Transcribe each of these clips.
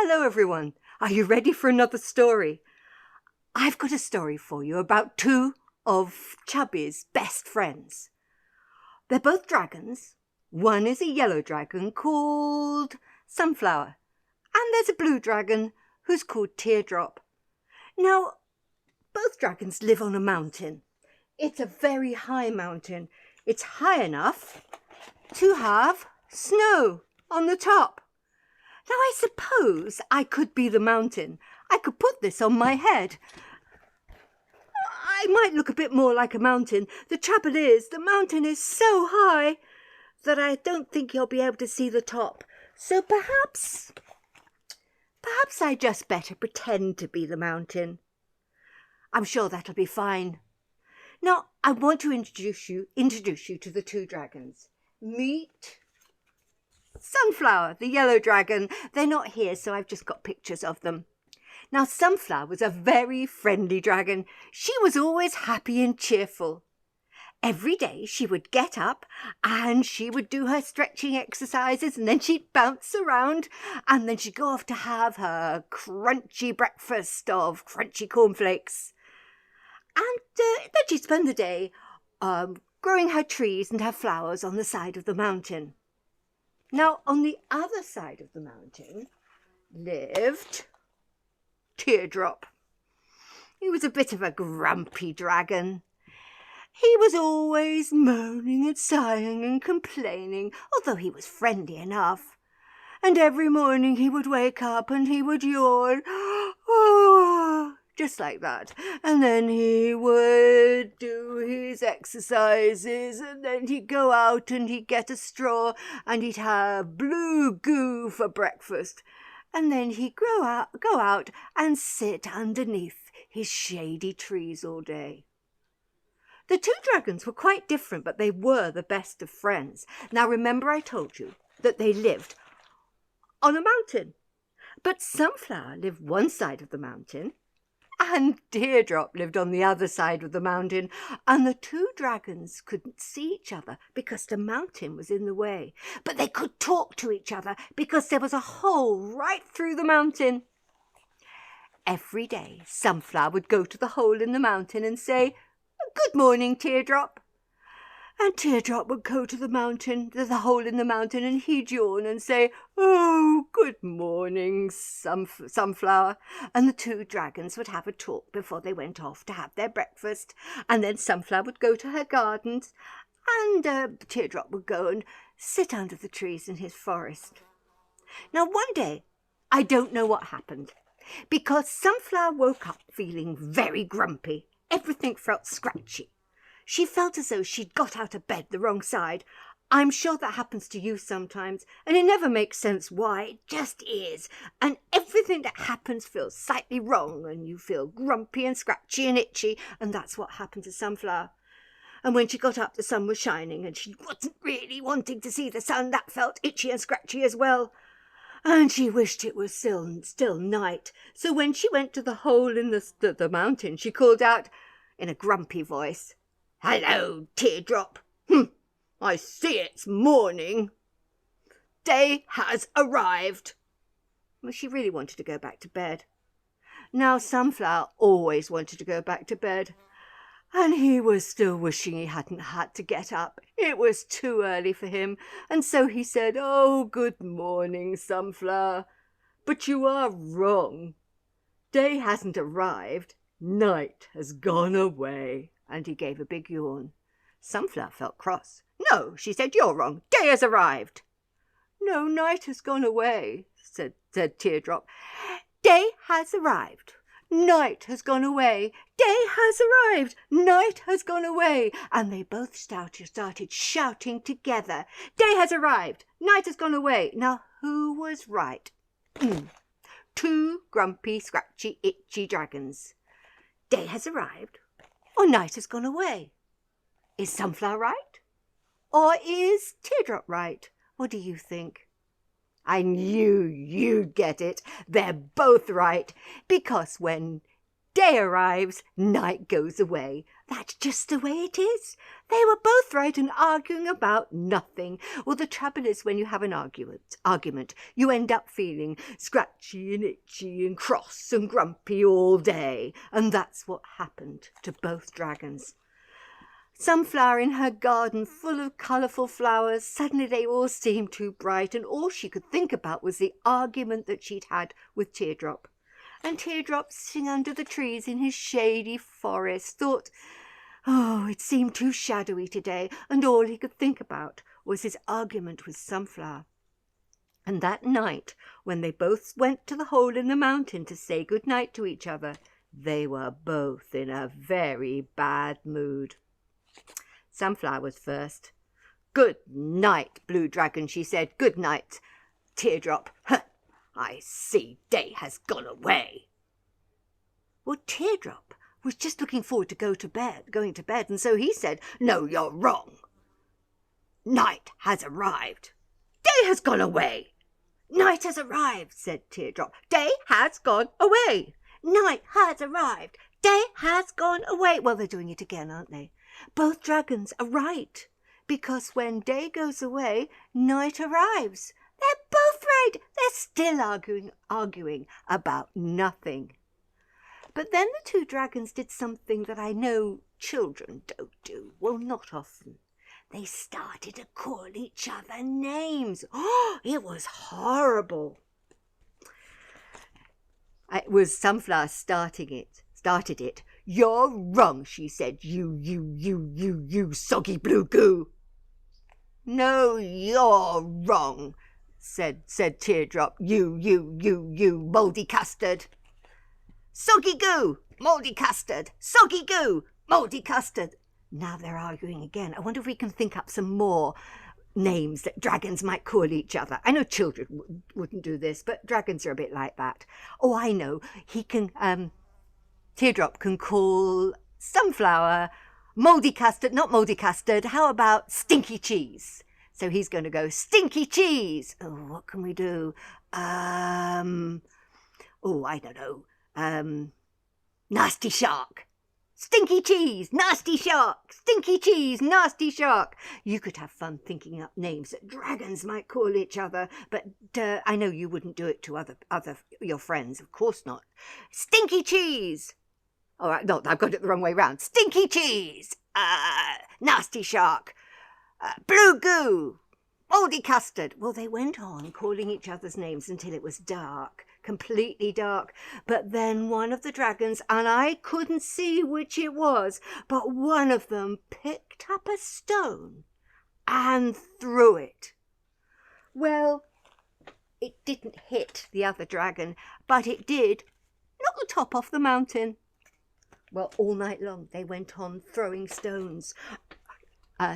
Hello everyone, are you ready for another story? I've got a story for you about two of Chubby's best friends. They're both dragons. One is a yellow dragon called Sunflower, and there's a blue dragon who's called Teardrop. Now, both dragons live on a mountain. It's a very high mountain. It's high enough to have snow on the top. Now, I suppose I could be the mountain. I could put this on my head. I might look a bit more like a mountain. The trouble is, the mountain is so high that I don't think you'll be able to see the top. So perhaps I just better pretend to be the mountain. I'm sure that'll be fine. Now, I want to introduce you to the two dragons. Meet Sunflower, the yellow dragon. They're not here, so I've just got pictures of them. Now, Sunflower was a very friendly dragon. She was always happy and cheerful. Every day she would get up and she would do her stretching exercises, and then she'd bounce around, and then she'd go off to have her crunchy breakfast of crunchy cornflakes. And then she'd spend the day growing her trees and her flowers on the side of the mountain. Now, on the other side of the mountain lived Teardrop. He was a bit of a grumpy dragon. He was always moaning and sighing and complaining, although he was friendly enough. And every morning he would wake up and he would yawn, just like that. And then he would do his exercises, and then he'd go out and he'd get a straw and he'd have blue goo for breakfast. And then he'd go out and sit underneath his shady trees all day. The two dragons were quite different, but they were the best of friends. Now, remember I told you that they lived on a mountain. But Sunflower lived one side of the mountain, and Teardrop lived on the other side of the mountain, and the two dragons couldn't see each other because the mountain was in the way. But they could talk to each other because there was a hole right through the mountain. Every day, Sunflower would go to the hole in the mountain and say, "Good morning, Teardrop." And Teardrop would go to the hole in the mountain, and he'd yawn and say, "Oh, good morning, Sunflower." And the two dragons would have a talk before they went off to have their breakfast. And then Sunflower would go to her gardens, and Teardrop would go and sit under the trees in his forest. Now, one day, I don't know what happened, because Sunflower woke up feeling very grumpy. Everything felt scratchy. She felt as though she'd got out of bed the wrong side. I'm sure that happens to you sometimes, and it never makes sense why. It just is. And everything that happens feels slightly wrong, and you feel grumpy and scratchy and itchy, and that's what happened to Sunflower. And when she got up, the sun was shining, and she wasn't really wanting to see the sun. That felt itchy and scratchy as well. And she wished it was still night. So when she went to the hole in the mountain, she called out in a grumpy voice, "Hello, Teardrop. I see it's morning. Day has arrived." Well, she really wanted to go back to bed. Now, Sunflower always wanted to go back to bed, and he was still wishing he hadn't had to get up. It was too early for him, and so he said, "Oh, good morning, Sunflower. But you are wrong. Day hasn't arrived. Night has gone away." And he gave a big yawn. Sunflower felt cross. "No," she said, "you're wrong. Day has arrived." "No, night has gone away," said Teardrop. "Day has arrived. Night has gone away. Day has arrived. Night has gone away." And they both started shouting together. "Day has arrived. Night has gone away." Now, who was right? Two grumpy, scratchy, itchy dragons. Day has arrived, or night has gone away? Is Sunflower right? Or is Teardrop right? What do you think? I knew you'd get it. They're both right, because when day arrives, night goes away. That's just the way it is. They were both right and arguing about nothing. Well, the trouble is when you have an argument, you end up feeling scratchy and itchy and cross and grumpy all day. And that's what happened to both dragons. Sunflower in her garden full of colourful flowers, suddenly they all seemed too bright, and all she could think about was the argument that she'd had with Teardrop. And Teardrop, sitting under the trees in his shady forest, thought, oh, it seemed too shadowy today, and all he could think about was his argument with Sunflower. And that night, when they both went to the hole in the mountain to say good night to each other, they were both in a very bad mood. Sunflower was first. Good night, Blue Dragon, she said. Good night, Teardrop. I see day has gone away. Well, Teardrop was just looking forward to going to bed, and so he said, no, you're wrong. Night has arrived. Day has gone away. Night has arrived, said Teardrop. Day has gone away. Night has arrived. Day has gone away. Well, they're doing it again, aren't they? Both dragons are right, because when day goes away, night arrives. They're both right. They're still arguing about nothing. But then the two dragons did something that I know children don't do. Well, not often. They started to call each other names. Oh, it was horrible. It was Sunflower started it. You're wrong, she said. You soggy blue goo. No, you're wrong, said Teardrop. You mouldy custard. Soggy goo, mouldy custard. Soggy goo, mouldy custard. Now they're arguing again. I wonder if we can think up some more names that dragons might call each other. I know children wouldn't do this, but dragons are a bit like that. Oh, I know. Teardrop can call Sunflower mouldy custard, not mouldy custard. How about stinky cheese? So he's going to go stinky cheese. Oh, what can we do? I don't know. Nasty shark. Stinky cheese, nasty shark. Stinky cheese, nasty shark. You could have fun thinking up names that dragons might call each other, but I know you wouldn't do it to other your friends. Of course not. Stinky cheese. All right, no, I've got it the wrong way round. Stinky cheese. Nasty shark. Blue goo. Mouldy custard. Well, they went on calling each other's names until it was dark. Completely dark. But then one of the dragons, and I couldn't see which it was, but one of them picked up a stone and threw it. Well, it didn't hit the other dragon, but it did knock the top off the mountain. Well, all night long they went on throwing stones.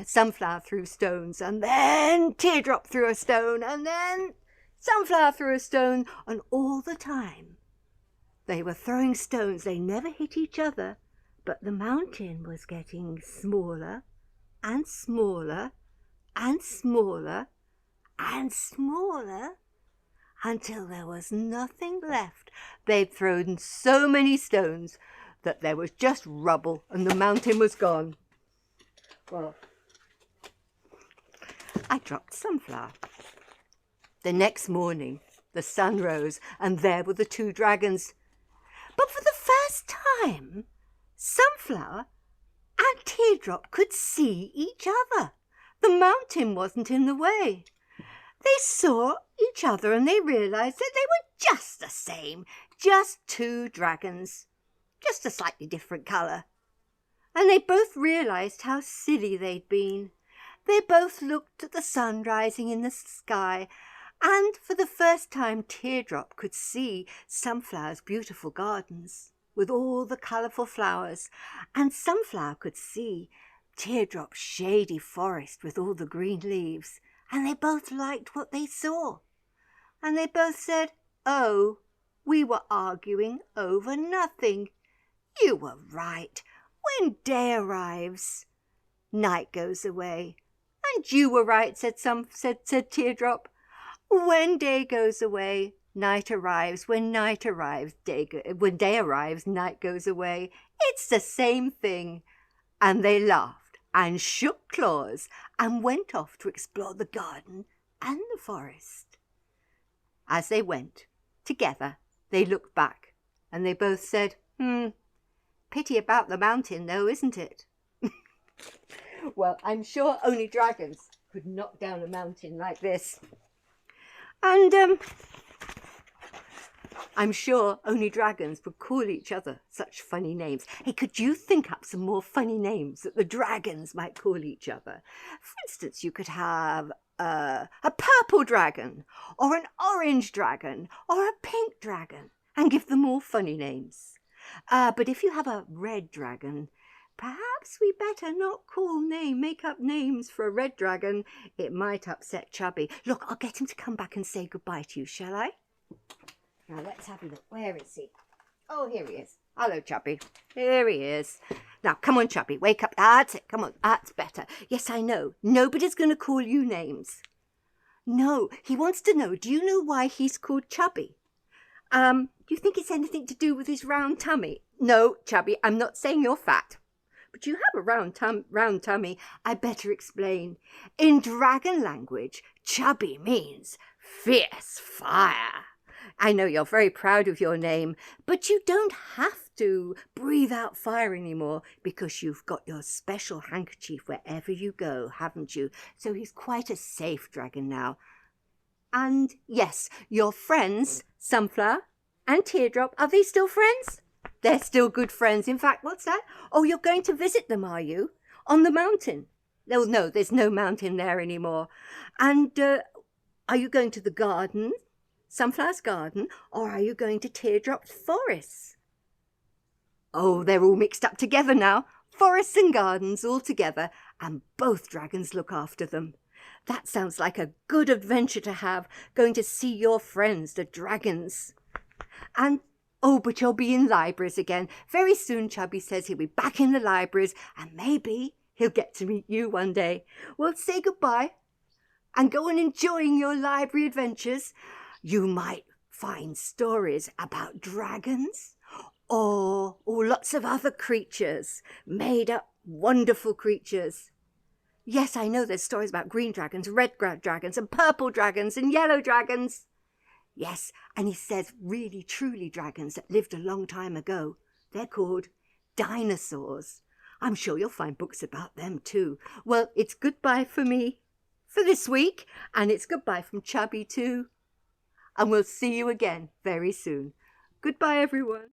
Sunflower threw stones, and then Teardrop threw a stone, and then Sunflower threw a stone, and all the time they were throwing stones. They never hit each other, but the mountain was getting smaller and smaller and smaller and smaller until there was nothing left. They'd thrown so many stones that there was just rubble and the mountain was gone. Well, I dropped Sunflower. The next morning, the sun rose, and there were the two dragons. But for the first time, Sunflower and Teardrop could see each other. The mountain wasn't in the way. They saw each other and they realised that they were just the same, just two dragons, just a slightly different colour. And they both realised how silly they'd been. They both looked at the sun rising in the sky, and for the first time Teardrop could see Sunflower's beautiful gardens with all the colourful flowers, and Sunflower could see Teardrop's shady forest with all the green leaves, and they both liked what they saw. And they both said, "Oh, we were arguing over nothing. You were right. When day arrives, night goes away." "And you were right," said Teardrop. "When day goes away, night arrives. When night arrives, when day arrives, night goes away. It's the same thing." And they laughed and shook claws and went off to explore the garden and the forest. As they went, together, they looked back and they both said, pity about the mountain though, isn't it? Well, I'm sure only dragons could knock down a mountain like this. And I'm sure only dragons would call each other such funny names. Hey, could you think up some more funny names that the dragons might call each other? For instance, you could have a purple dragon, or an orange dragon, or a pink dragon, and give them all funny names. But if you have a red dragon, perhaps we better not make up names for a red dragon. It might upset Chubby. Look, I'll get him to come back and say goodbye to you, shall I? Now let's have a look. Where is he? Oh, here he is. Hello, Chubby. Here he is. Now, come on, Chubby. Wake up. That's it. Come on. That's better. Yes, I know. Nobody's going to call you names. No, he wants to know, do you know why he's called Chubby? Do you think it's anything to do with his round tummy? No, Chubby, I'm not saying you're fat. But you have a round tummy. I better explain. In dragon language, Chubby means fierce fire. I know you're very proud of your name, but you don't have to breathe out fire anymore because you've got your special handkerchief wherever you go, haven't you? So he's quite a safe dragon now. And yes, your friends, Sunflower and Teardrop, are they still friends? They're still good friends. In fact, what's that? Oh, you're going to visit them, are you? On the mountain? No, there's no mountain there anymore. And are you going to the garden? Sunflower's garden, or are you going to Teardrop's forest? Oh, they're all mixed up together now. Forests and gardens all together, and both dragons look after them. That sounds like a good adventure to have, going to see your friends, the dragons. And, oh, but you'll be in libraries again. Very soon, Chubby says he'll be back in the libraries, and maybe he'll get to meet you one day. Well, say goodbye, and go on enjoying your library adventures. You might find stories about dragons or lots of other creatures, made up wonderful creatures. Yes, I know there's stories about green dragons, red dragons, and purple dragons, and yellow dragons. Yes, and he says really truly dragons that lived a long time ago. They're called dinosaurs. I'm sure you'll find books about them too. Well, it's goodbye for me for this week, and it's goodbye from Chubby too. And we'll see you again very soon. Goodbye, everyone.